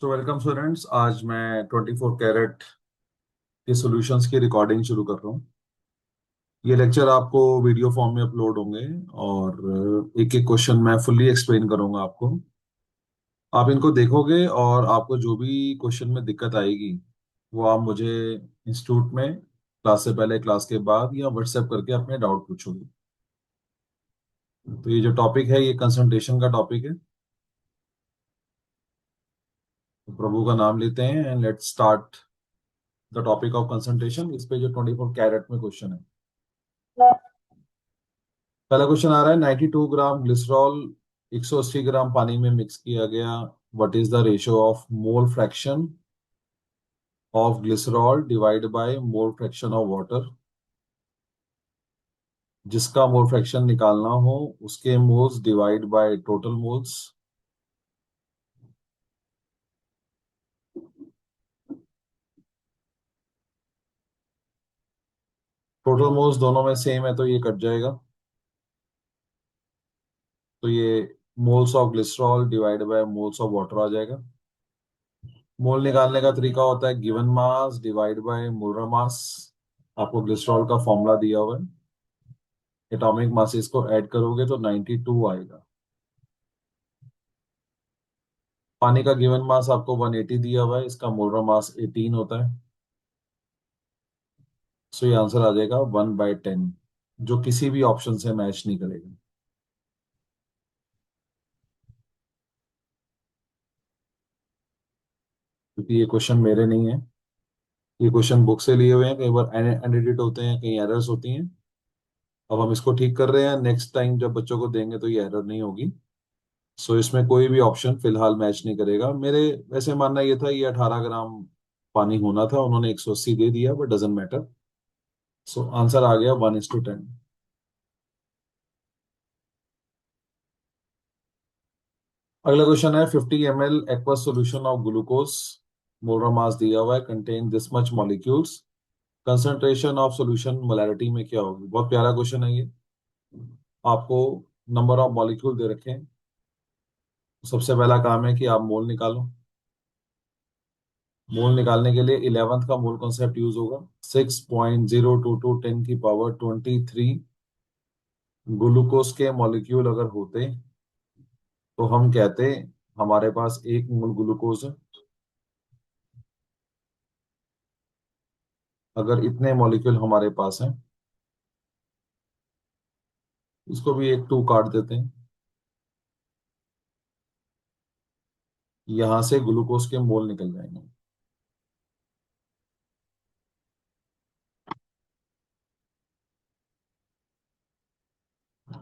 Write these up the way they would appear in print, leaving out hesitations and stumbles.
तो welcome students. आज मैं 24 कैरेट के सॉल्यूशंस की रिकॉर्डिंग शुरू कर रहा हूँ। ये लेक्चर आपको वीडियो फॉर्म में अपलोड होंगे और एक एक क्वेश्चन मैं फुल्ली एक्सप्लेन करूंगा आपको। आप इनको देखोगे और आपको जो भी क्वेश्चन में दिक्कत आएगी वो आप मुझे इंस्टीट्यूट में क्लास से पहले, क्लास के बाद या व्हाट्सएप करके अपने डाउट पूछोगे। तो ये जो टॉपिक है ये कंसंट्रेशन का टॉपिक है। तो प्रभु का नाम लेते हैं and let's start the topic of concentration. इस पे जो 24 कैरेट में क्वेश्चन है। पहला क्वेश्चन आ रहा है 92 ग्राम ग्लिसरॉल 180 ग्राम पानी में मिक्स किया गया। What is the ratio of mole fraction of glycerol divide by mole fraction of water. जिसका मोल फ्रैक्शन निकालना हो उसके moles divide by total moles. Total moles दोनों में सेम है तो ये कट जाएगा। तो ये moles of glycerol divide by moles of water आ जाएगा। मोल निकालने का तरीका होता है given mass divide by molar mass. आपको ग्लिसरॉल का फॉर्मूला दिया हुआ है। एटॉमिक मासेस को ऐड करोगे तो 92 आएगा। पानी का गिवन मास आपको 180 दिया हुआ है, इसका मोलर मास 18 होता है। सो ये आंसर आ जाएगा 1/10, जो किसी भी ऑप्शन से मैच नहीं करेगा। क्योंकि ये क्वेश्चन मेरे नहीं है, ये क्वेश्चन बुक से लिए हुए हैं। कई बार अनएडिट होते हैं, कई एरर्स होती हैं। अब हम इसको ठीक कर रहे हैं, नेक्स्ट टाइम जब बच्चों को देंगे तो ये एरर नहीं होगी। सो इसमें कोई भी ऑप्शन फिलहाल मैच नहीं करेगा। मेरे वैसे मानना ये था ये 18 ग्राम पानी होना था, उन्होंने 180 दे दिया, but doesn't matter. So answer आ गया 1:10। अगला क्वेश्चन है 50 ml aqua solution of glucose, molar mass दिया हुआ है, contain this much molecules. Concentration of solution molarity में क्या होगी। बहुत प्यारा क्वेश्चन है ये। आपको नंबर ऑफ मॉलिक्यूल दे रखे हैं। सबसे पहला काम है कि आप मोल निकालो। मोल निकालने के लिए 11th का मोल कॉन्सेप्ट यूज होगा। 6.022 10 की पावर 23 ग्लूकोज के मॉलिक्यूल अगर होते तो हम कहते हमारे पास एक मोल ग्लूकोज है। अगर इतने मॉलिक्यूल हमारे पास हैं, इसको भी एक 2 काट देते हैं। यहां से ग्लूकोज के मोल निकल जाएंगे।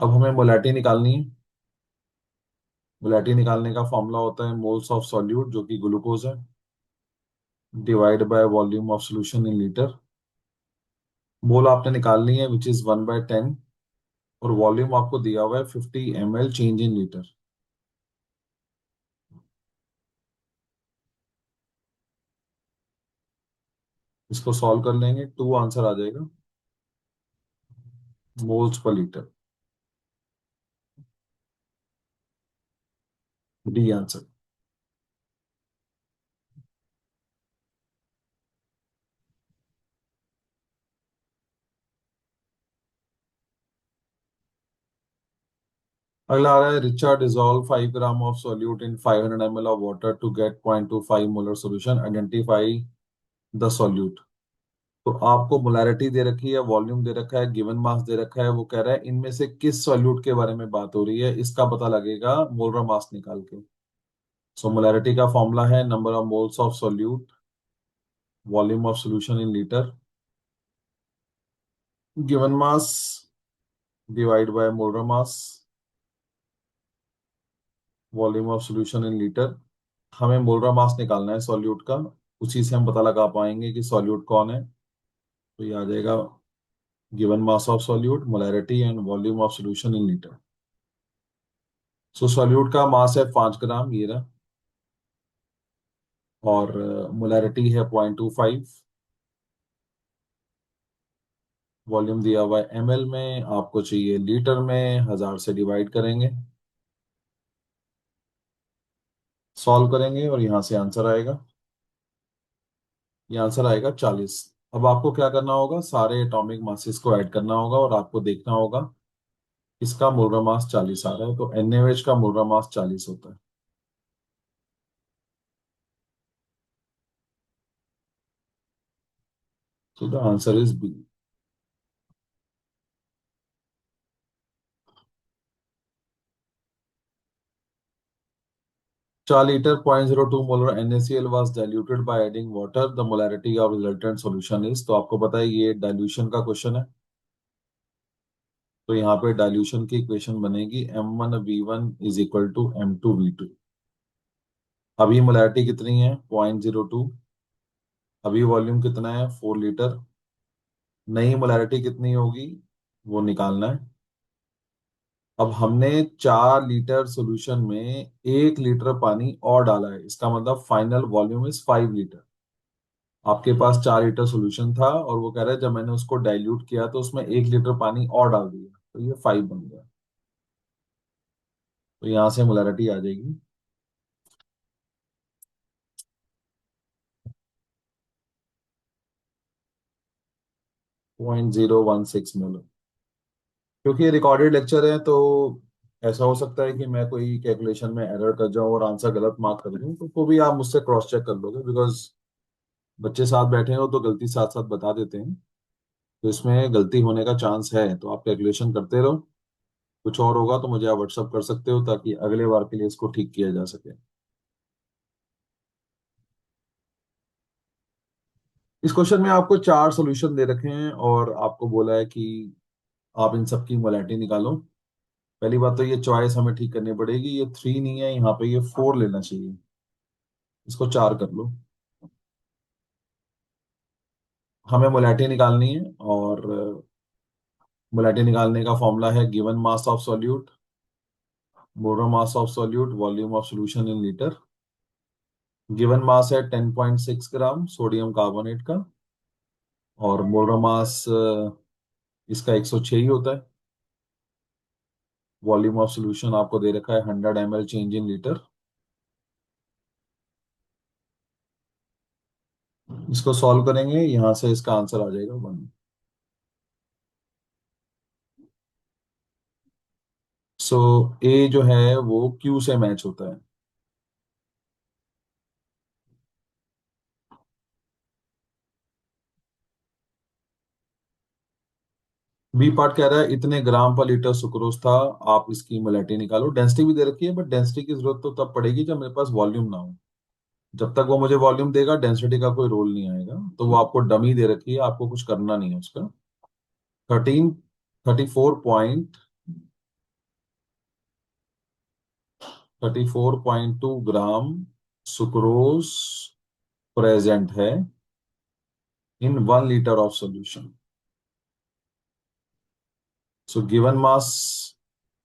अब हमें मोलैरिटी निकालनी है। मोलैरिटी निकालने का फॉर्मूला होता है मोल्स ऑफ सॉल्यूट, जो कि ग्लूकोज है, divide by volume of solution in litre. Mole आपने निकालनी है विच इज 1/10, और वॉल्यूम आपको दिया हुआ है 50 ml चेंज इन लीटर। इसको सॉल्व कर लेंगे, 2 आंसर आ जाएगा, moles per litre. D answer. अगला आ रहा है रिचा dissolve 5 gram of solute in 500 ml of water to get 0.25 molar solution, identify the solute. तो आपको मोलैरिटी दे रखी है, वॉल्यूम दे रखा है, गिवन मास दे रखा है। वो कह रहा है इनमें से किस सॉल्यूट के बारे में बात हो रही है, इसका पता लगेगा मोलर मास निकाल के। सो मोलैरिटी का फॉर्मूला है number of moles of solute, volume of solution in litre, given mass divide by molar mass, volume of solution in litre. हमें मोलर मास निकालना है सॉल्यूट का, उसी से हम पता लगा पाएंगे कि सॉल्यूट कौन है। तो ये आ जाएगा given mass of solute, molarity and volume of solution in litre. So solute का मास है 5 ग्राम, ये रहा, और मोलैरिटी है 0.25। वॉल्यूम दिया हुआ है ml में, आपको चाहिए लीटर में, 1000 से डिवाइड करेंगे। सॉल्व करेंगे और यहाँ से आंसर आएगा। ये आंसर आएगा 40। अब आपको क्या करना होगा, सारे एटॉमिक मासेस को ऐड करना होगा और आपको देखना होगा इसका मोलर मास 40 आ रहा है, तो NaOH का मोलर मास 40 होता है। तो the answer is B. 4 litre 0.02 molar NaCl was diluted by adding water. The molarity of resultant solution is, तो आपको पता है ये डाइल्यूशन का क्वेश्चन है। तो यहाँ पे डाइल्यूशन की इक्वेशन बनेगी M1V1 is equal to M2V2। अभी मोलैरिटी कितनी है, 0.02। अभी वॉल्यूम कितना है, 4 लीटर। नई मोलैरिटी कितनी होगी वो निकालना है। अब हमने 4 लीटर सॉल्यूशन में 1 लीटर पानी और डाला है, इसका मतलब फाइनल वॉल्यूम इज 5 लीटर। आपके पास 4 लीटर सॉल्यूशन था और वो कह रहा है जब मैंने उसको डाइल्यूट किया तो उसमें 1 लीटर पानी और डाल दिया, तो ये 5 बन गया। तो यहाँ से मोलैरिटी आ जाएगी 0.016 मोलर। क्योंकि ये रिकॉर्डेड लेक्चर है तो ऐसा हो सकता है कि मैं कोई कैलकुलेशन में एरर कर जाऊं और आंसर गलत मार्क कर दूं, तो भी आप मुझसे क्रॉस चेक कर लोगे, बिकॉज बच्चे साथ बैठे हो तो गलती साथ साथ बता देते हैं। तो इसमें गलती होने का चांस है, तो आप कैलकुलेशन करते रहो। कुछ और होगा तो मुझे आप व्हाट्सअप कर सकते हो ताकि अगले बार के लिए इसको ठीक किया जा सके। इस क्वेश्चन में आपको 4 सॉल्यूशन दे रखे हैं और आपको बोला है कि आप इन सब की मोलैरिटी निकालो। पहली बात तो ये चॉइस हमें ठीक करनी पड़ेगी, ये 3 नहीं है, यहाँ पे ये 4 लेना चाहिए। इसको 4 कर लो। हमें मोलैरिटी निकालनी है और मोलैरिटी निकालने का फॉर्मूला है given mass of solute, molar mass of solute, volume of solution in litre. Given mass है 10.6 ग्राम सोडियम कार्बोनेट का, और मोलर मास इसका 106 ही होता है। वॉल्यूम ऑफ सॉल्यूशन आपको दे रखा है 100 ml चेंज इन लीटर। इसको सॉल्व करेंगे, यहां से इसका आंसर आ जाएगा 1। सो ए जो है वो क्यू से मैच होता है। बी पार्ट कह रहा है इतने ग्राम पर लीटर सुक्रोज था, आप इसकी मोलैरिटी निकालो। डेंसिटी भी दे रखी है, बट डेंसिटी की जरूरत तो तब पड़ेगी जब मेरे पास वॉल्यूम ना हो। जब तक वो मुझे वॉल्यूम देगा डेंसिटी का कोई रोल नहीं आएगा। तो वो आपको डमी दे रखी है, आपको कुछ करना नहीं है उसका। 34.2 ग्राम सुक्रोज प्रेजेंट है इन 1 litre of solution. So given mass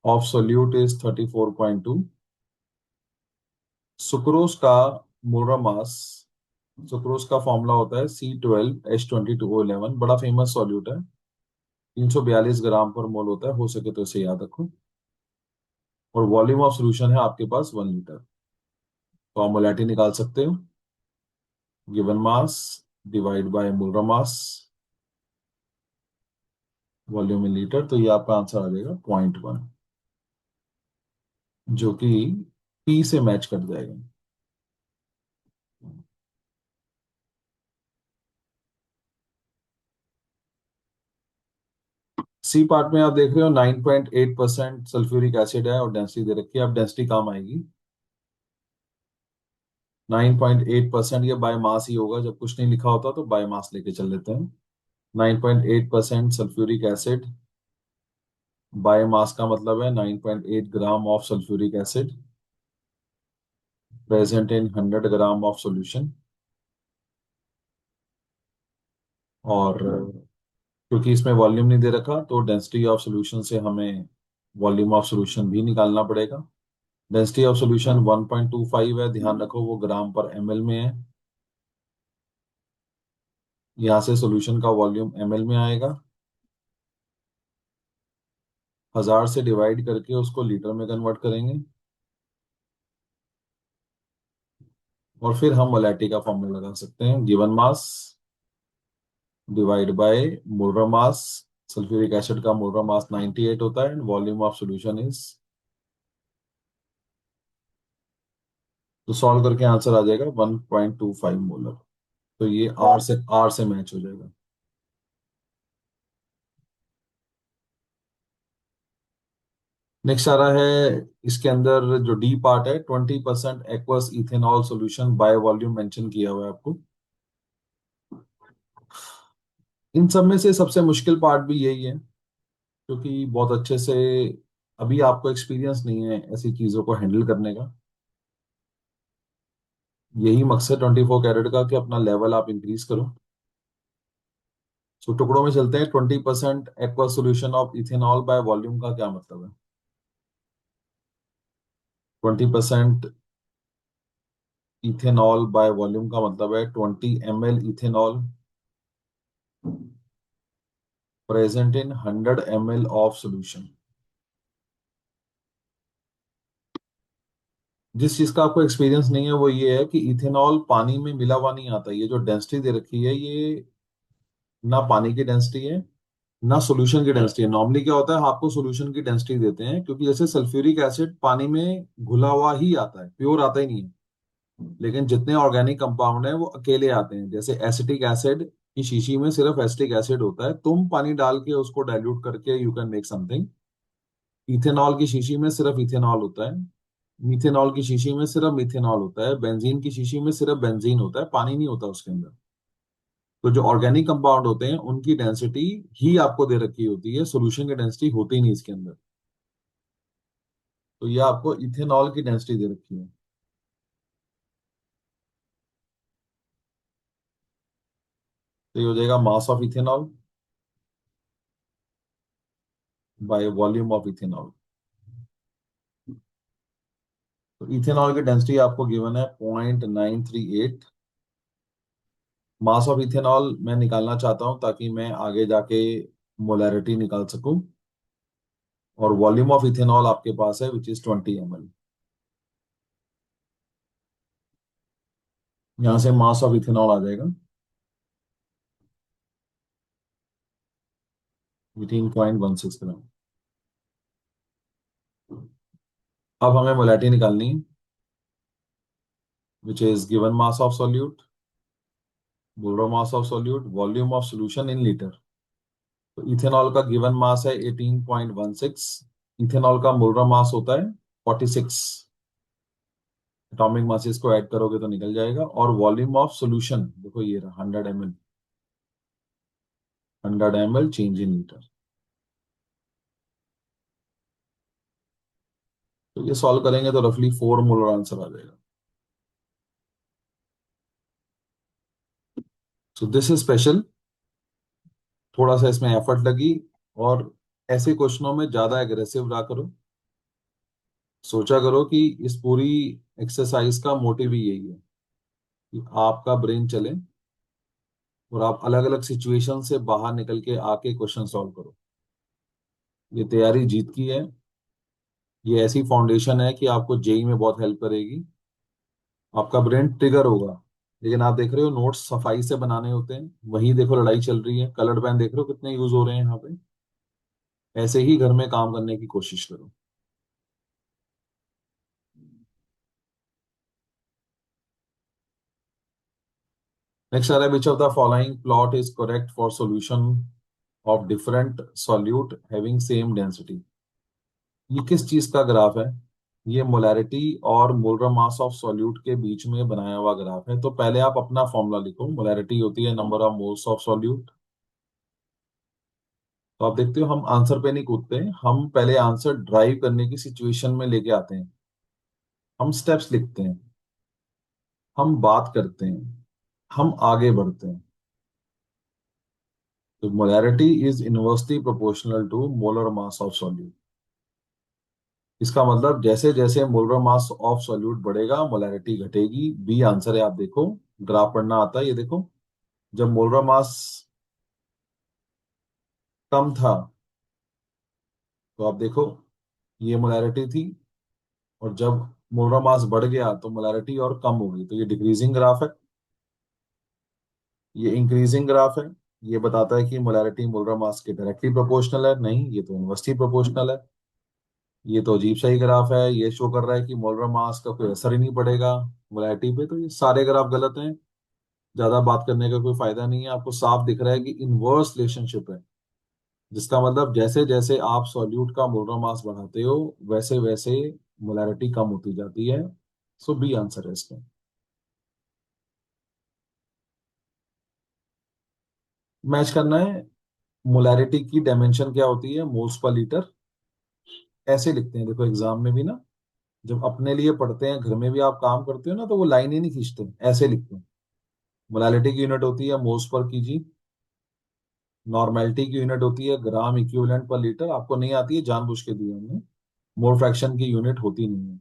of solute is 34.2। Sucrose का मोलर मास, सुक्रोज का फॉर्मूला होता है C12H22O11, बड़ा फेमस सॉल्यूट है। 342 ग्राम पर मोल होता है, हो सके तो इसे याद रखो। और वॉल्यूम ऑफ सॉल्यूशन है आपके पास 1 लीटर। तो आप मोलैरिटी निकाल सकते हो, given mass divide by molar mass, volume in litre, तो ये आपका आंसर आ जाएगा 0.1, जो कि पी से मैच कर जाएगा। सी पार्ट में आप देख रहे हो 9.8% सल्फ्यूरिक एसिड है और डेंसिटी दे रखी है। अब डेंसिटी काम आएगी। 9.8%, ये बाय मास ही होगा, जब कुछ नहीं लिखा होता तो बाय मास लेके चल लेते हैं। 9.8% सल्फ्यूरिक एसिड बाय मास का मतलब है 9.8 gram of sulphuric acid present in 100 gram of solution. और क्योंकि इसमें वॉल्यूम नहीं दे रखा तो डेंसिटी ऑफ सॉल्यूशन से हमें वॉल्यूम ऑफ सॉल्यूशन भी निकालना पड़ेगा। डेंसिटी ऑफ सॉल्यूशन 1.25 है, ध्यान रखो वो ग्राम पर ml में है। यहाँ से सॉल्यूशन का वॉल्यूम ml में आएगा, 1000 से डिवाइड करके उसको लीटर में कन्वर्ट करेंगे। और फिर हम मोलैरिटी का फॉर्मूला लगा सकते हैं, given mass divide by molar mass. Sulphuric acid का मोलर मास 98 होता है and volume of solution is, तो सॉल्व करके आंसर आ जाएगा 1.25 मोलर। तो ये आर से मैच हो जाएगा। नेक्स्ट आ रहा है, इसके अंदर जो डी पार्ट है, 20% aqueous ethanol solution by volume mention किया हुआ है आपको। इन सब में से सबसे मुश्किल पार्ट भी यही है, क्योंकि बहुत अच्छे से अभी आपको एक्सपीरियंस नहीं है ऐसी चीजों को हैंडल करने का। यही मकसद 24 कैरेट का कि अपना लेवल आप इंक्रीज करो। सो टुकड़ों में चलते हैं। 20% aqua solution of ethanol by volume का क्या मतलब है? 20% इथेनॉल बाय वॉल्यूम का मतलब है 20 ml ethanol present in 100 ml of solution. जिस चीज का आपको एक्सपीरियंस नहीं है वो ये है कि इथेनॉल पानी में मिला हुआ नहीं आता। ये जो डेंसिटी दे रखी है, ये ना पानी की डेंसिटी है ना सॉल्यूशन की डेंसिटी है। नॉर्मली क्या होता है, आपको सॉल्यूशन की डेंसिटी देते हैं, क्योंकि जैसे सल्फ्यूरिक एसिड पानी में घुला हुआ ही आता है, प्योर आता ही नहीं है। लेकिन जितने ऑर्गेनिक कंपाउंड हैं वो अकेले आते हैं। जैसे एसिटिक एसिड की शीशी में सिर्फ एसिटिक एसिड होता है, तुम पानी डाल के उसको डाइल्यूट करके you can make something. Ethanol की शीशी में सिर्फ इथेनॉल होता है, मीथेनॉल की शीशी में सिर्फ मिथेनॉल होता है, बेंजीन की शीशी में सिर्फ बेंजीन होता है, पानी नहीं होता उसके अंदर। तो जो ऑर्गेनिक कंपाउंड होते हैं उनकी डेंसिटी ही आपको दे रखी होती है, सोल्यूशन की डेंसिटी होती ही नहीं इसके अंदर। तो ये आपको इथेनॉल की डेंसिटी दे रखी है। तो ये हो जाएगा mass of ethanol bye volume of ethanol. तो इथेनॉल की डेंसिटी आपको गिवन है 0.938। मास ऑफ इथेनॉल मैं निकालना चाहता हूं ताकि मैं आगे जाके मोलैरिटी निकाल सकूं। और वॉल्यूम ऑफ इथेनॉल आपके पास है विच इज 20 ml। यहां से मास ऑफ इथेनॉल आ जाएगा 18.16 ग्राम। अब हमें मोलैरिटी निकालनी है, which is given mass of solute, molar mass of solute, volume of solution in litre. तो इथेनॉल का गिवन मास है 18.16। इथेनॉल का मोलर मास होता है 46। एटॉमिक मासेस को ऐड करोगे तो निकल जाएगा। और वॉल्यूम ऑफ सॉल्यूशन देखो ये रहा 100 ml। 100 ml change in litre. तो ये सॉल्व करेंगे तो रफली 4 मोलर आंसर आ जाएगा। So this is special. थोड़ा सा इसमें एफर्ट लगी। और ऐसे क्वेश्चनों में ज्यादा एग्रेसिव रहा करो। सोचा करो कि इस पूरी एक्सरसाइज का मोटिव ही यही है कि आपका ब्रेन चले और आप अलग अलग सिचुएशन से बाहर निकल के आके क्वेश्चन सॉल्व करो। ये तैयारी जीत की है। ये ऐसी फाउंडेशन है कि आपको जेई में बहुत हेल्प करेगी। आपका ब्रेन ट्रिगर होगा। लेकिन आप देख रहे हो नोट्स सफाई से बनाने होते हैं, वहीं देखो लड़ाई चल रही है। कलर्ड पेन देख रहे हो कितने यूज हो रहे हैं यहाँ पे। ऐसे ही घर में काम करने की कोशिश करो। नेक्स्ट आ रहा है, which of the following plot is correct for solution of different solute having same density. ये किस चीज का ग्राफ है? ये मोलैरिटी और मोलर मास ऑफ सॉल्यूट के बीच में बनाया हुआ ग्राफ है। तो पहले आप अपना फॉर्मूला लिखो। मोलैरिटी होती है number of moles of solute. तो आप देखते हो हम आंसर पे नहीं कूदते हैं, हम पहले आंसर ड्राइव करने की सिचुएशन में लेके आते हैं। हम स्टेप्स लिखते हैं, हम बात करते हैं, हम आगे बढ़ते हैं। तो molarity is inversely proportional to molar mass of solute. इसका मतलब जैसे जैसे मोलर मास ऑफ सॉल्यूट बढ़ेगा मोलैरिटी घटेगी। बी आंसर है। आप देखो ग्राफ पढ़ना आता है, ये देखो। जब मोलर मास कम था तो आप देखो ये मोलैरिटी थी। और जब मोलर मास बढ़ गया तो मोलैरिटी और कम हो गई, तो ये डिक्रीजिंग ग्राफ है। ये इंक्रीजिंग ग्राफ है। ये बताता है कि मोलैरिटी मोलर मास के डायरेक्टली प्रोपोर्शनल है, नहीं ये तो इनवर्सली प्रोपोर्शनल है। ये तो अजीब सा ही ग्राफ है, ये शो कर रहा है कि मोलर मास का कोई असर ही नहीं पड़ेगा मोलैरिटी पे। तो ये सारे ग्राफ गलत हैं, ज्यादा बात करने का कोई फायदा नहीं है। आपको साफ दिख रहा है कि इनवर्स रिलेशनशिप है, जिसका मतलब जैसे जैसे आप सॉल्यूट का मोलर मास बढ़ाते हो वैसे वैसे मोलैरिटी कम होती जाती है। सो बी आंसर है इसका। मैच करना है। मोलैरिटी की डायमेंशन क्या होती है? Moles per litre. ऐसे लिखते हैं, देखो एग्जाम में भी ना, जब अपने लिए पढ़ते हैं, घर में भी आप काम करते हो ना, तो वो लाइन ही नहीं खींचते, ऐसे लिखते हैं। मोलैलिटी की यूनिट होती है मोल्स पर केजी। नॉर्मेलिटी की यूनिट होती है ग्राम इक्विवेलेंट पर लीटर। आपको नहीं आती है, जानबूझ के दिए हमने। मोल फ्रैक्शन की यूनिट होती नहीं है।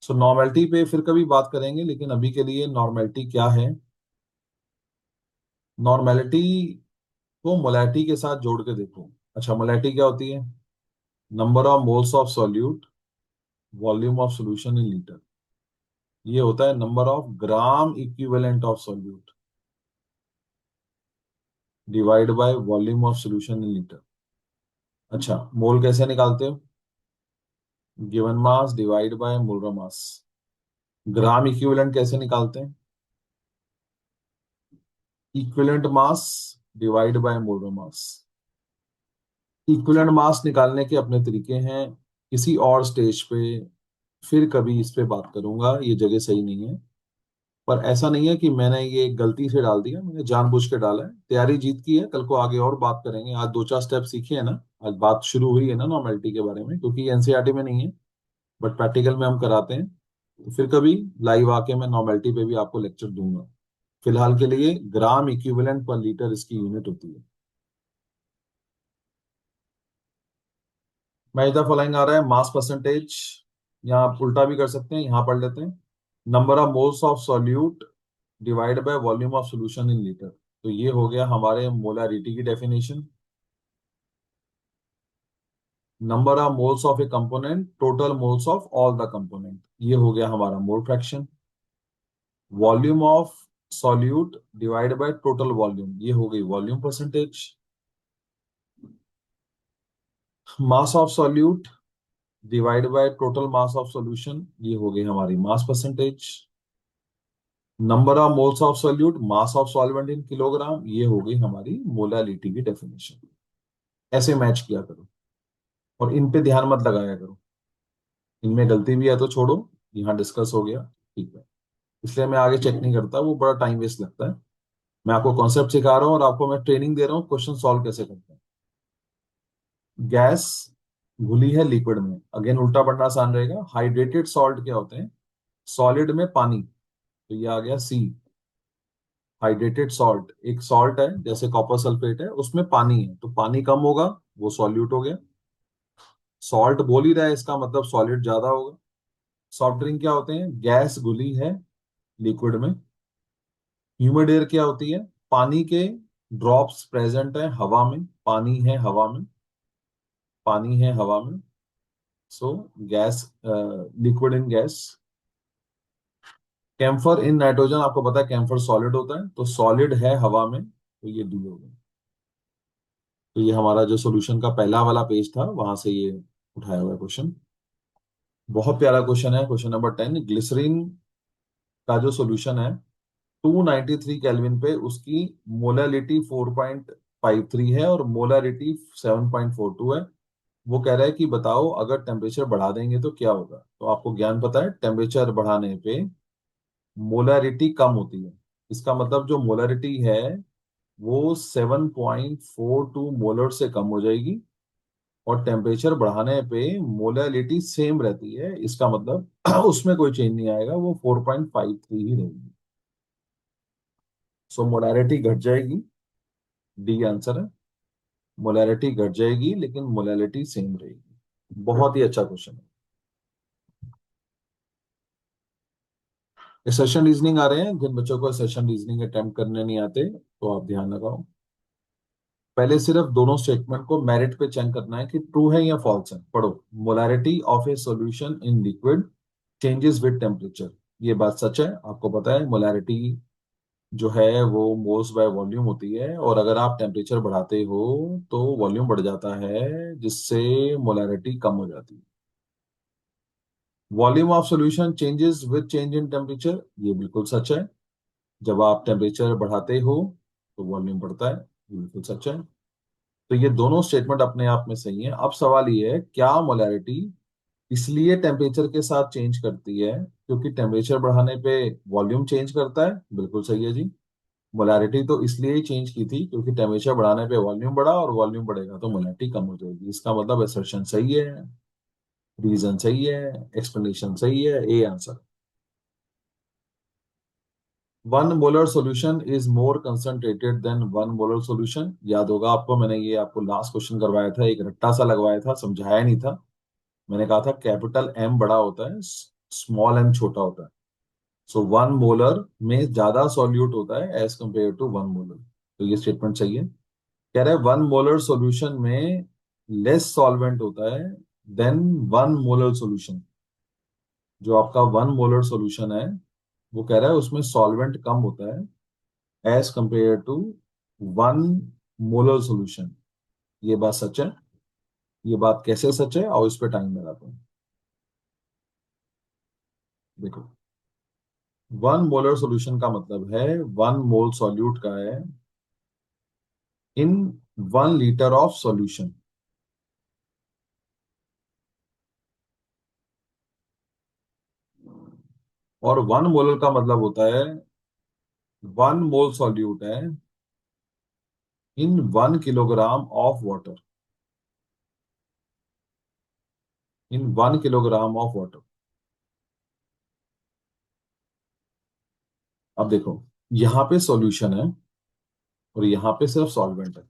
सो नॉर्मेलिटी पे फिर कभी बात करेंगे, लेकिन अभी के लिए नॉर्मेलिटी क्या है? नॉर्मेलिटी को मोलैलिटी के साथ जोड़ के देखो। अच्छा, मोलैलिटी क्या होती है? Number of moles of solute, volume of solution in litre. ये होता है number of gram equivalent of solute divide by volume of solution in litre. अच्छा, मोल कैसे निकालते हो? Given mass divide by molar mass. Gram equivalent कैसे निकालते हैं? Equivalent mass divide by molar mass. Equivalent mass निकालने के अपने तरीके हैं, किसी और स्टेज पे फिर कभी इस पे बात करूंगा, ये जगह सही नहीं है। पर ऐसा नहीं है कि मैंने ये गलती से डाल दिया, मैंने जानबूझ के डाला है। तैयारी जीत की है, कल को आगे और बात करेंगे। आज दो चार स्टेप सीखे हैं ना, आज बात शुरू हुई है ना नॉर्मेलिटी के बारे में, क्योंकि एनसीईआरटी में नहीं है बट प्रैक्टिकल में हम कराते हैं। तो फिर कभी लाइव आके मैं नॉर्मेलिटी पे भी आपको लेक्चर दूंगा। फिलहाल के लिए ग्राम इक्विवेलेंट पर लीटर इसकी यूनिट होती है। मैच द फॉलोइंग आ रहा है, मास परसेंटेज। यहाँ आप उल्टा भी कर सकते हैं, यहाँ पढ़ लेते हैं। Number of moles of solute divide by volume of solution in litre. तो ये हो गया हमारे मोलारिटी की definition. Number of moles of A component, total moles of all the component, ये हो गया हमारा mole fraction. Volume of solute divide by total volume, ये हो गई volume percentage. Mass of solute divide by total mass of solution, ये हो गई हमारी mass percentage. Number of moles of solute, mass of solvent in kilogram, ये हो गई हमारी मोलालिटी की डेफिनेशन। ऐसे मैच किया करो और इन पे ध्यान मत लगाया करो। इनमें गलती भी है तो छोड़ो, यहाँ डिस्कस हो गया, ठीक है। इसलिए मैं आगे चेक नहीं करता, वो बड़ा टाइम वेस्ट लगता है। मैं आपको कॉन्सेप्ट सिखा रहा हूँ और आपको मैं ट्रेनिंग दे रहा हूँ क्वेश्चन सॉल्व कैसे करते हैं। गैस घुली है लिक्विड में, अगेन उल्टा पढ़ना आसान रहेगा। हाइड्रेटेड सॉल्ट क्या होते हैं? सॉलिड में पानी, तो ये आ गया सी। हाइड्रेटेड सॉल्ट एक सॉल्ट है, जैसे कॉपर सल्फेट है, उसमें पानी है, तो पानी कम होगा, वो सॉल्यूट हो गया। सॉल्ट बोल ही रहा है, इसका मतलब सॉलिड ज्यादा होगा। सॉफ्ट ड्रिंक क्या होते हैं? गैस घुली है लिक्विड में। ह्यूमिड एयर क्या होती है? पानी के ड्रॉप्स प्रेजेंट है हवा में, पानी है हवा में, पानी है हवा में। So gas, liquid in gas. Camphor in nitrogen, आपको पता है कैम्फर सॉलिड होता है, तो सॉलिड है हवा में, तो ये डी हो गया। तो ये हमारा जो सॉल्यूशन का पहला वाला पेज था, वहां से ये उठाया हुआ क्वेश्चन। बहुत प्यारा क्वेश्चन है, क्वेश्चन नंबर 10। ग्लिसरीन का जो सॉल्यूशन है 293 केल्विन पे, उसकी मोलालिटी 4.53 है और मोलारिटी 7.42 है। वो कह रहा है कि बताओ अगर टेम्परेचर बढ़ा देंगे तो क्या होगा। तो आपको ज्ञान पता है, टेम्परेचर बढ़ाने पे मोलारिटी कम होती है। इसका मतलब जो मोलारिटी है वो 7.42 मोलर से कम हो जाएगी, और टेम्परेचर बढ़ाने पे मोलालिटी सेम रहती है। इसका मतलब उसमें कोई चेंज नहीं आएगा, वो 4.53 ही रहेगी। सो मोलारिटी घट जाएगी, डी आंसर है। मोलारिटी घट जाएगी लेकिन मोलालिटी सेम रहेगी। बहुत ही अच्छा क्वेश्चन है। सेशन रीजनिंग आ रहे हैं, जिन बच्चों को सेशन रीजनिंग अटेम्प्ट करने नहीं आते तो आप ध्यान लगाओ। पहले सिर्फ दोनों स्टेटमेंट को मेरिट पे चेक करना है कि ट्रू है या फॉल्स है। पढ़ो। Molarity of A solution in liquid changes with temperature. ये बात सच है, आपको पता है मोलैरिटी जो है वो मोल्स बाय वॉल्यूम होती है, और अगर आप टेम्परेचर बढ़ाते हो तो वॉल्यूम बढ़ जाता है, जिससे मोलैरिटी कम हो जाती है। Volume of solution changes with change in temperature, ये बिल्कुल सच है। जब आप टेम्परेचर बढ़ाते हो तो वॉल्यूम बढ़ता है, ये बिल्कुल सच है। तो ये दोनों स्टेटमेंट अपने आप में सही है। अब सवाल ये है, क्या मोलैरिटी इसलिए टेम्परेचर के साथ चेंज करती है क्योंकि टेम्परेचर बढ़ाने पे वॉल्यूम चेंज करता है? बिल्कुल सही है जी। मोलैरिटी तो इसलिए ही चेंज की थी क्योंकि टेम्परेचर बढ़ाने पे वॉल्यूम बढ़ा, और वॉल्यूम बढ़ेगा तो मोलैरिटी कम हो जाएगी। इसका मतलब असर्शन सही है, रीजन सही है, एक्सप्लेनेशन सही है, A answer. One molar solution is more concentrated than one molar solution. याद होगा आपको, मैंने ये आपको लास्ट क्वेश्चन करवाया था, एक रट्टा सा लगवाया था, समझाया नहीं था। मैंने कहा था कैपिटल एम बड़ा होता है, स्मॉल एम छोटा होता है। सो वन मोलर में ज्यादा सॉल्यूट होता है as compare to one molar. तो ये स्टेटमेंट सही है। कह रहा है वन मोलर सॉल्यूशन में लेस सॉल्वेंट होता है देन वन मोलर सॉल्यूशन। जो आपका वन मोलर सॉल्यूशन है, वो कह रहा है उसमें सॉल्वेंट कम होता है as compare to one molar solution. ये बात सच है। ये बात कैसे सच है और इस पे टाइम लगाता हूँ। देखो, वन मोलर सॉल्यूशन का मतलब है वन मोल सॉल्यूट का है इन 1 लीटर ऑफ सॉल्यूशन। और वन मोलर का मतलब होता है वन मोल सॉल्यूट है इन 1 kilogram of water. In 1 kilogram of water. अब देखो, यहाँ पे सॉल्यूशन है और यहाँ पे सिर्फ सॉल्वेंट है।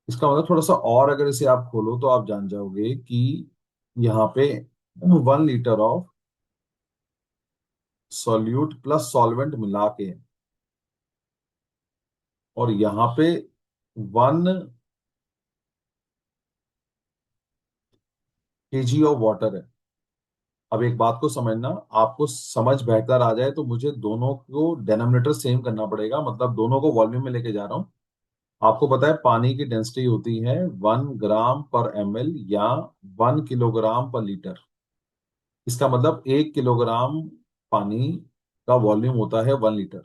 इसका मतलब थोड़ा सा और अगर इसे आप खोलो तो आप जान जाओगे कि यहाँ पे 1 litre of solute plus solvent मिला के, और यहाँ पे 1 kg ऑफ वाटर है। अब एक बात को समझना, आपको समझ बेहतर आ जाए तो मुझे दोनों को डेनोमिनेटर सेम करना पड़ेगा, मतलब दोनों को वॉल्यूम में लेके जा रहा हूँ। आपको पता है पानी की डेंसिटी होती है 1 ग्राम पर ml या 1 किलोग्राम पर लीटर। इसका मतलब 1 किलोग्राम पानी का वॉल्यूम होता है 1 लीटर।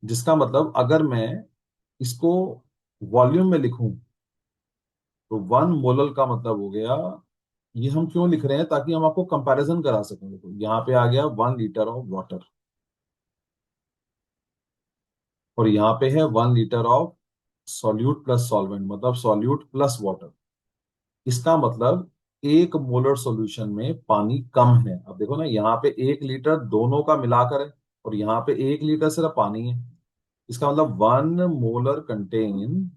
जिसका मतलब अगर मैं इसको वॉल्यूम में लिखूं तो 1 मोलल का मतलब हो गया, ये हम क्यों लिख रहे हैं ताकि हम आपको कंपैरिजन करा सकें। देखो यहाँ पे आ गया 1 लीटर ऑफ वाटर, और यहाँ पे है 1 litre of solute plus solvent, मतलब सॉल्यूट प्लस वाटर। इसका मतलब 1 मोलर सॉल्यूशन में पानी कम है। अब देखो ना, यहाँ पे 1 लीटर दोनों का मिलाकर है, और यहाँ पे 1 लीटर सिर्फ पानी है। इसका मतलब 1 molar contain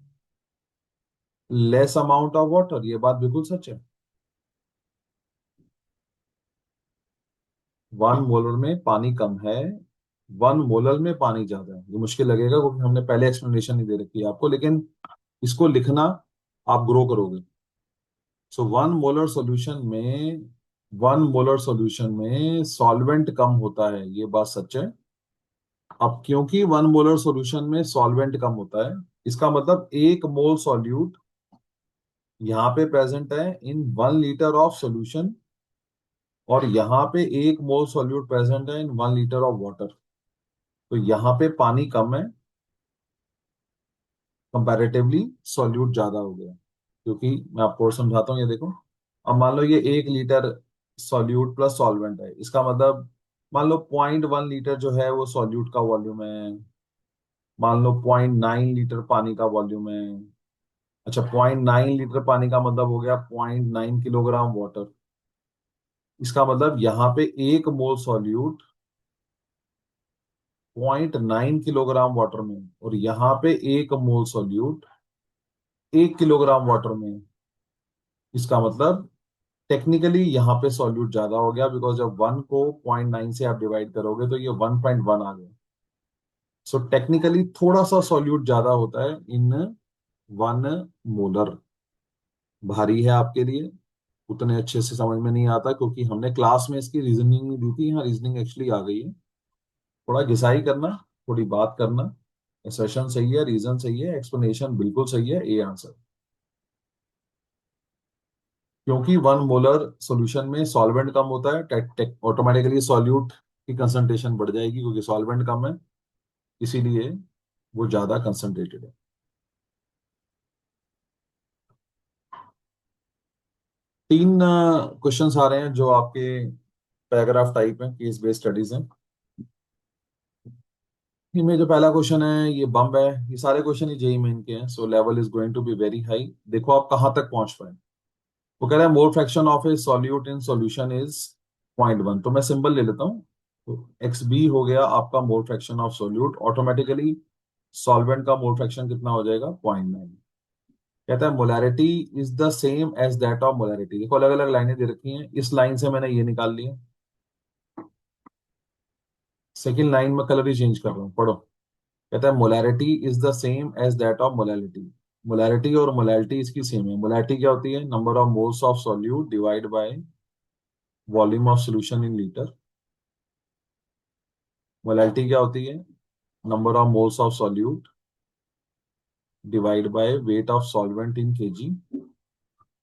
less amount of water. ये बात बिल्कुल सच है। 1 मोलर में पानी कम है, 1 मोलर में पानी ज्यादा है। ये मुश्किल लगेगा क्योंकि हमने पहले एक्सप्लेनेशन नहीं दे रखी है आपको, लेकिन इसको लिखना, आप ग्रो करोगे। सो 1 मोलर सॉल्यूशन में सॉल्वेंट कम होता है, ये बात सच है। अब क्योंकि 1 मोलर सॉल्यूशन में सॉल्वेंट कम होता है, इसका मतलब 1 मोल सॉल्यूट यहाँ पे प्रेजेंट है इन 1 लीटर ऑफ सॉल्यूशन, और यहाँ पे 1 मोल सॉल्यूट प्रेजेंट है इन 1 लीटर ऑफ वाटर। तो यहाँ पे पानी कम है, कंपैरेटिवली सॉल्यूट ज्यादा हो गया। क्योंकि मैं आपको और समझाता हूँ, ये देखो। अब मान लो ये 1 लीटर सॉल्यूट प्लस सॉल्वेंट है, इसका मतलब मान लो 0.1 लीटर जो है वो सॉल्यूट का वॉल्यूम है। मान लो 0.9 लीटर पानी का वॉल्यूम है। अच्छा, 0.9 लीटर पानी का मतलब हो गया 0.9 किलोग्राम वाटर। इसका मतलब यहाँ पे 1 मोल सॉल्यूट 0.9 किलोग्राम वाटर में, और यहाँ पे 1 मोल सॉल्यूट 1 किलोग्राम वाटर में। इसका मतलब टेक्निकली यहाँ पे सॉल्यूट ज्यादा हो गया, बिकॉज जब 1 को 0.9 से आप डिवाइड करोगे तो ये 1.1 आ गया। सो टेक्निकली थोड़ा सा सॉल्यूट ज्यादा होता है इन 1 मोलर भारी है आपके लिए, उतने अच्छे से समझ में नहीं आता क्योंकि हमने क्लास में इसकी रीजनिंग दी थी। यहाँ रीजनिंग एक्चुअली आ गई है। थोड़ा घिसाई करना, थोड़ी बात करना, सेशन सही है, रीजन सही है, एक्सप्लेनेशन बिल्कुल सही है, ए आंसर। क्योंकि 1 मोलर सॉल्यूशन में सॉल्वेंट कम होता है, ऑटोमेटिकली सॉल्यूट की कंसंट्रेशन बढ़ जाएगी क्योंकि सॉल्वेंट कम है, इसीलिए वो ज्यादा कंसंट्रेटेड है। 3 क्वेश्चंस आ रहे हैं जो आपके पैराग्राफ टाइप हैं, केस बेस्ड स्टडीज हैं। इनमें जो पहला क्वेश्चन है ये बम्ब है। ये सारे क्वेश्चन ही जेई मेन के हैं, so level is going to be very high. देखो आप कहाँ तक पहुंच पाए। वो कह रहा है मोल fraction of A solute in solution is 0.1। तो मैं सिंबल ले लेता हूँ। तो एक्स बी हो गया आपका mole fraction of solute. Automatically solvent का मोल फ्रैक्शन कितना हो जाएगा? 0.9। कहता है molarity is the same as that of molarity. देखो अलग अलग लाइनें दे रखी हैं, इस लाइन से मैंने ये निकाल लिया। सेकेंड लाइन में कलर ही चेंज कर रहा हूँ, पढ़ो। कहता है molarity is the same as that of molality. Molarity और मोलैलिटी इसकी सेम है। मोलैलिटी क्या होती है? Number of moles of solute divide by volume of solution in litre. Molality क्या होती है? Number of moles of solute divide by weight of solvent in kg.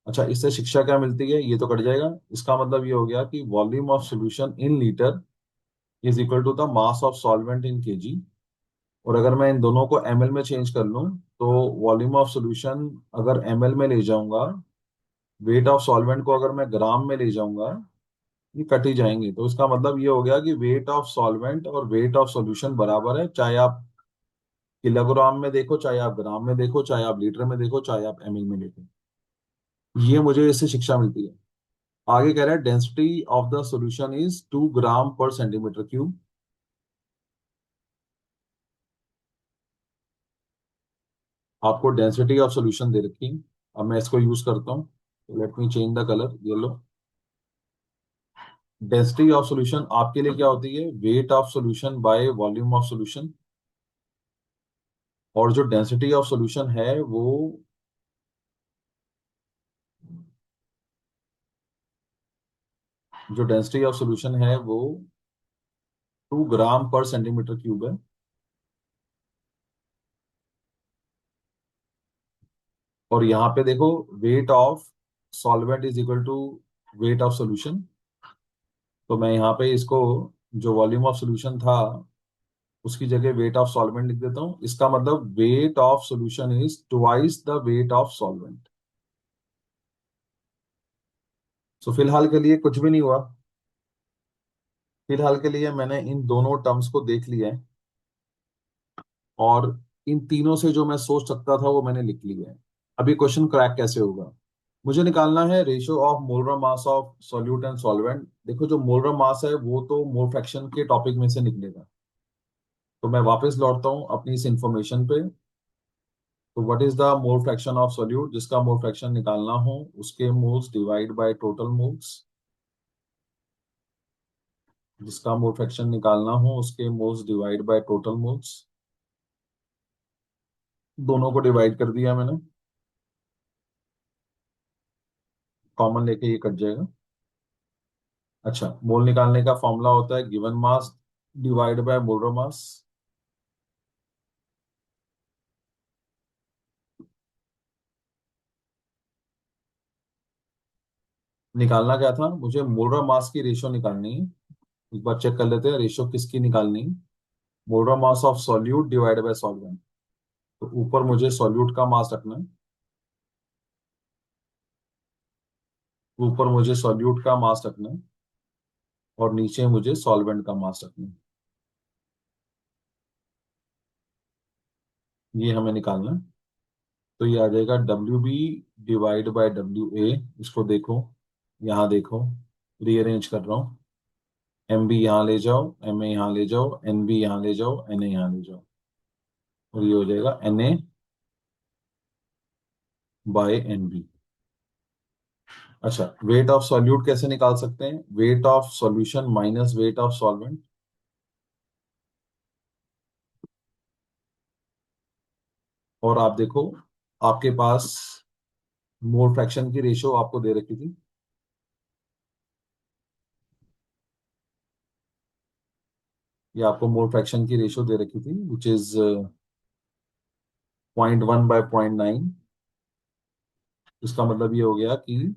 अच्छा, इससे शिक्षा क्या मिलती है? ये तो कट जाएगा। इसका मतलब ये हो गया कि volume of solution in litre is equal to the mass of solvent in kg. और अगर मैं इन दोनों को एमएल में चेंज कर लूं तो वॉल्यूम ऑफ सॉल्यूशन अगर एमएल में ले जाऊंगा, वेट ऑफ सॉल्वेंट को अगर मैं ग्राम में ले जाऊंगा, ये कट ही जाएंगे। तो इसका मतलब ये हो गया कि वेट ऑफ सॉल्वेंट और वेट ऑफ सॉल्यूशन बराबर है, चाहे आप किलोग्राम में देखो, चाहे आप ग्राम में देखो, चाहे आप लीटर में देखो, चाहे आप एमएल में देखो। ये मुझे इससे शिक्षा मिलती है। आगे कह रहा है density of the solution is 2 ग्राम पर सेंटीमीटर क्यूब। आपको डेंसिटी ऑफ सॉल्यूशन दे रखी है। अब मैं इसको यूज करता हूँ। Let me change the colour, yellow. Density of solution आपके लिए क्या होती है? Wait of solution bye volume of solution. और जो डेंसिटी ऑफ सॉल्यूशन है वो, जो डेंसिटी ऑफ सॉल्यूशन है वो 2 ग्राम पर सेंटीमीटर क्यूब है। और यहाँ पे देखो, weight of solvent is equal to weight of solution. तो मैं यहाँ पे इसको, जो वॉल्यूम ऑफ सॉल्यूशन था उसकी जगह वेट ऑफ सॉल्वेंट लिख देता हूँ। इसका मतलब weight of solution is twice the weight of solvent. So फिलहाल के लिए कुछ भी नहीं हुआ। फिलहाल के लिए मैंने इन दोनों टर्म्स को देख लिया है और इन तीनों से जो मैं सोच सकता था वो मैंने लिख लिया है। अभी क्वेश्चन क्रैक कैसे होगा? मुझे निकालना है ratio of molar mass of solute and solvent. देखो जो मोलर मास है वो तो मोल फ्रैक्शन के टॉपिक में से निकलेगा। तो मैं वापस लौटता हूँ अपनी इस इंफॉर्मेशन पे। तो what is the mole fraction of solute? जिसका मोल फ्रैक्शन निकालना हो उसके moles divide by total moles. जिसका मोल फ्रैक्शन निकालना हो उसके moles divide by total moles. दोनों को डिवाइड कर दिया मैंने। कॉमन लेके ये कट जाएगा। अच्छा, मोल निकालने का फॉर्मूला होता है given mass divide by molar मास। निकालना क्या था? मुझे मोलर मास की रेशियो निकालनी है। एक बार चेक कर लेते हैं रेशियो किसकी निकालनी है। Molar mass of solute divide bye solvent. तो ऊपर मुझे सॉल्यूट का मास रखना है, ऊपर मुझे सॉल्यूट का मास रखना है और नीचे मुझे सॉल्वेंट का मास रखना है। ये हमें निकालना है। तो ये आ जाएगा WB डिवाइड बाय WA। इसको देखो, यहाँ देखो, रीअरेंज कर रहा हूँ। MB यहाँ ले जाओ, MA यहाँ ले जाओ, NB यहाँ ले जाओ, NA यहाँ ले जाओ। और ये हो जाएगा NA बाय NB। अच्छा, वेट ऑफ सॉल्यूट कैसे निकाल सकते हैं? Wait of solution minus weight of solvent. और आप देखो आपके पास मोल फ्रैक्शन की रेशियो आपको दे रखी थी। ये आपको मोल फ्रैक्शन की रेशियो दे रखी थी विच इज 0.1/0.9। इसका मतलब ये हो गया कि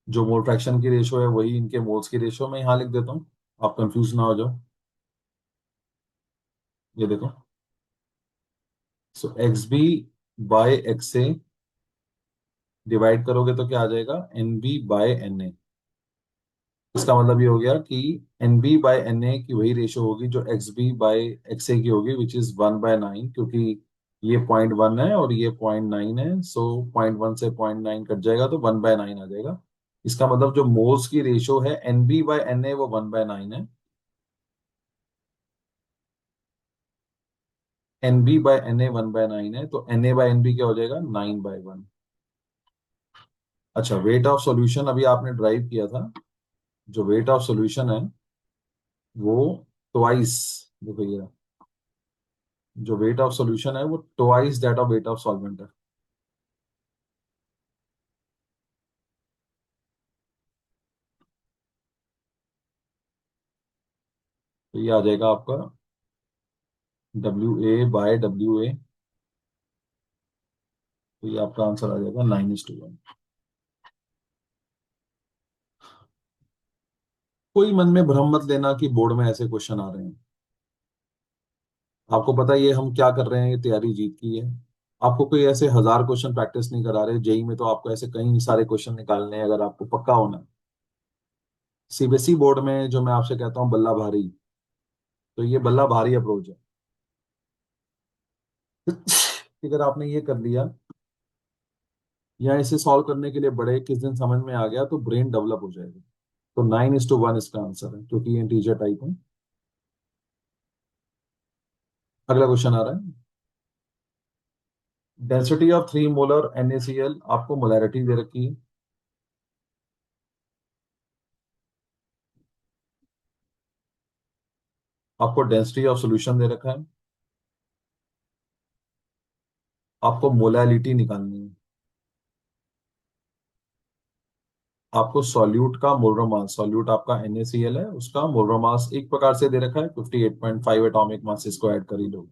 जो मोल फ्रैक्शन की रेशियो है वही इनके मोल्स की रेशियो मैं यहाँ लिख देता हूँ, आप कंफ्यूज ना हो जाओ। ये देखो, so x B by x A divide करोगे तो क्या आ जाएगा, n B by n A. इसका मतलब ये हो गया कि n B by n A की वही रेशियो होगी जो x B by x A की होगी विच इज 1/9, क्योंकि ये 0.1 है और ये 0.9 है। सो 0.1 से 0.9 कट जाएगा तो 1/9 आ जाएगा। इसका मतलब जो मोल्स की रेशियो है n B by n A वो 1/9 है। N B by n A 1/9 है, तो n A by n B क्या हो जाएगा, 9/1। अच्छा, वेट ऑफ सॉल्यूशन अभी आपने ड्राइव किया था। जो वेट ऑफ सॉल्यूशन है वो ट्वाइस, देखो ये रहा। जो वेट ऑफ सॉल्यूशन है वो twice that of weight of solvent है। तो ये आ जाएगा आपका WA/WA। तो ये आपका आंसर आ जाएगा 9:1। कोई मन में भ्रम मत लेना कि बोर्ड में ऐसे क्वेश्चन आ रहे हैं। आपको पता है ये हम क्या कर रहे हैं, ये तैयारी जीत की है। आपको कोई ऐसे 1000 क्वेश्चन प्रैक्टिस नहीं करा रहे, जेई में तो आपको ऐसे कई सारे क्वेश्चन निकालने हैं अगर आपको पक्का होना है। सीबीएसई बोर्ड में जो मैं आपसे कहता हूँ बल्ला भारी, तो ये बल्ला भारी अप्रोच है। कि अगर आपने ये कर लिया या इसे सॉल्व करने के लिए बड़े किस दिन समझ में आ गया तो ब्रेन डेवलप हो जाएगा। तो 9:1 इसका आंसर है क्योंकि ये इंटीजर टाइप है। अगला क्वेश्चन आ रहा है, डेंसिटी ऑफ 3 मोलर NaCl, आपको मोलैरिटी दे रखी है। आपको डेंसिटी ऑफ सॉल्यूशन दे रखा है। आपको मोलैलिटी निकालनी है। आपको सॉल्यूट का मोलर मास, सॉल्यूट आपका NaCl है, उसका मोलर मास एक प्रकार से दे रखा है 58.5 एटॉमिक मास, इसको ऐड कर ही लो।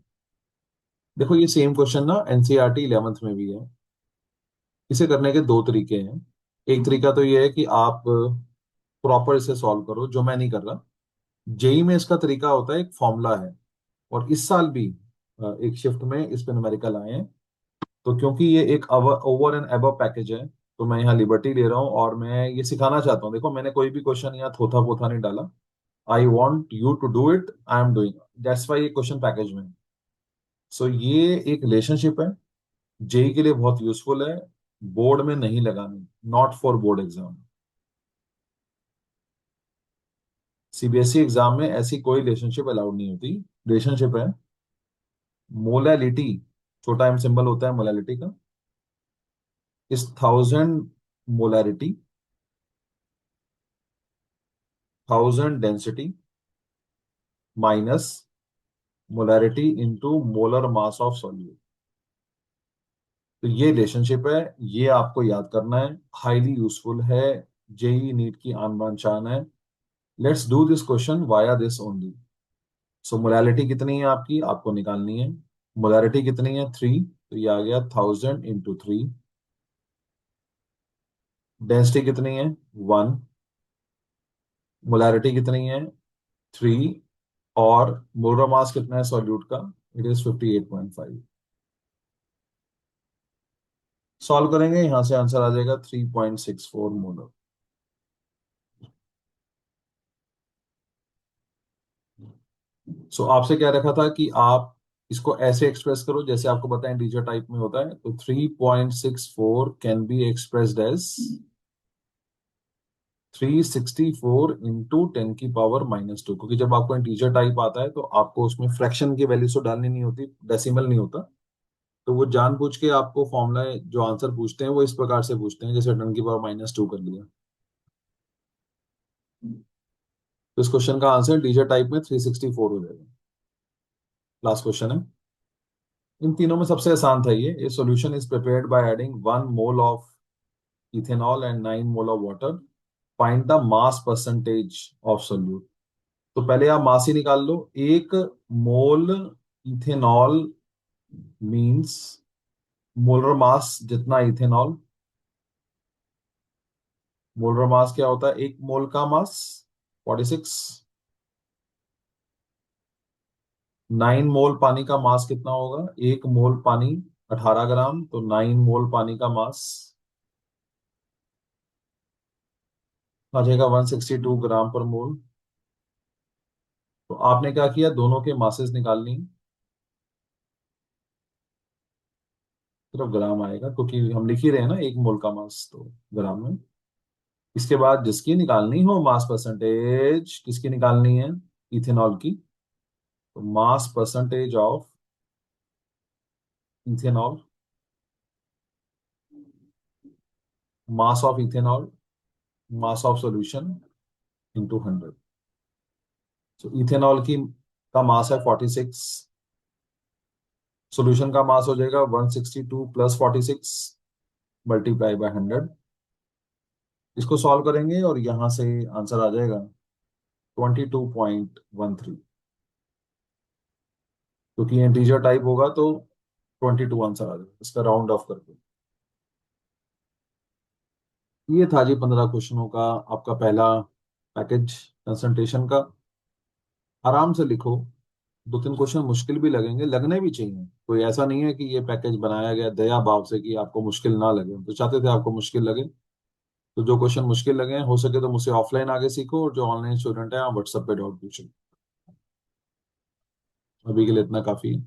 देखो ये सेम क्वेश्चन ना एनसीईआरटी 11th में भी है। इसे करने के दो तरीके हैं। एक तरीका तो ये है कि आप प्रॉपर इसे सॉल्व करो, जो मैं नहीं कर रहा। जेई में इसका तरीका होता है, एक फॉर्मूला है। और इस साल भी एक शिफ्ट में इस पे न्यूमेरिकल आए हैं। तो क्योंकि ये एक ओवर एंड अबव पैकेज है, तो मैं यहाँ लिबर्टी ले रहा हूँ और मैं ये सिखाना चाहता हूँ। देखो मैंने कोई भी क्वेश्चन यहाँ थोथा पोथा नहीं डाला। I want you to do it, I am doing, that's why ये क्वेश्चन पैकेज में है। सो ये एक रिलेशनशिप है, जेई के लिए बहुत यूजफुल है, बोर्ड में नहीं लगानी, not for board exam. CBSE exam में ऐसी कोई रिलेशनशिप अलाउड नहीं होती। रिलेशनशिप है मोलैलिटी, छोटा एम सिंबल होता है मोलैलिटी का, इस 1000 molarity, 1000 density minus molarity into molar mass of solute. तो ये रिलेशनशिप है, ये आपको याद करना है, हाईली यूजफुल है, जेई नीट की आन बान शान है। Let's do this question via this only. So molality कितनी है आपकी, आपको निकालनी है। मोलैरिटी कितनी है, 3, तो ये आ गया 1000 × 3। डेंसिटी कितनी है, 1। मोलैरिटी कितनी है, 3। और मोलर मास कितना है सॉल्यूट का, इट इज 58.5। सॉल्व करेंगे, यहां से आंसर आ जाएगा 3.64 मोलर। सो आपसे क्या रखा था कि आप इसको ऐसे एक्सप्रेस करो जैसे आपको पता है इंटीजर टाइप में होता है। तो 3.64 कैन बी एक्सप्रेस्ड एज 364 × 10⁻², क्योंकि जब आपको इंटीजर टाइप आता है तो आपको उसमें फ्रैक्शन की वैल्यूज तो डालनी नहीं होती, डेसिमल नहीं होता। तो वो जानबूझ के आपको फॉर्मूला जो आंसर पूछते हैं वो इस प्रकार से पूछते हैं जैसे 10⁻² कर लिया। तो इस क्वेश्चन का आंसर इंटीजर टाइप में 364 हो जाएगा। लास्ट क्वेश्चन है। इन तीनों में सबसे आसान था ये। ए solution is prepared by adding 1 mole of ethanol and 9 mole of water. Find the mass percentage of solute. तो पहले आप मास ही निकाल लो। 1 मोल इथेनॉल मींस मोलर मास जितना इथेनॉल। मोलर मास क्या होता है? 1 मोल का मास 46। 9 मोल पानी का मास कितना होगा? 1 मोल पानी 18 ग्राम, तो 9 मोल पानी का मास आ जाएगा 162 ग्राम पर मोल। तो आपने क्या किया, दोनों के मासेस निकाल ली। सिर्फ ग्राम आएगा क्योंकि हम लिख ही रहे हैं ना 1 मोल का मास, तो ग्राम में। इसके बाद जिसकी निकालनी हो मास परसेंटेज, किसकी निकालनी है? इथेनॉल की। तो mass percentage of ethanol, mass of ethanol, mass of solution into 100। तो इथेनॉल की का मास है 46। सॉल्यूशन का मास हो जाएगा 162 प्लस 46 मल्टीप्लाई बाय 100। इसको सॉल्व करेंगे और यहां से आंसर आ जाएगा 22.13। क्योंकि इंटीजर टाइप होगा तो 22 आंसर आ जाएगा इसका राउंड ऑफ करके। ये था जी 15 क्वेश्चनों का आपका पहला पैकेज कंसंट्रेशन का। आराम से लिखो। 2-3 क्वेश्चन मुश्किल भी लगेंगे, लगने भी चाहिए। कोई ऐसा नहीं है कि ये पैकेज बनाया गया दया भाव से कि आपको मुश्किल ना लगे, तो चाहते थे आपको मुश्किल लगे। तो जो क्वेश्चन मुश्किल लगे हो सके तो मुझसे ऑफलाइन आगे सीखो, और जो ऑनलाइन स्टूडेंट है आप व्हाट्सएप पे डाउट पूछो। अभी के लिए इतना काफी है।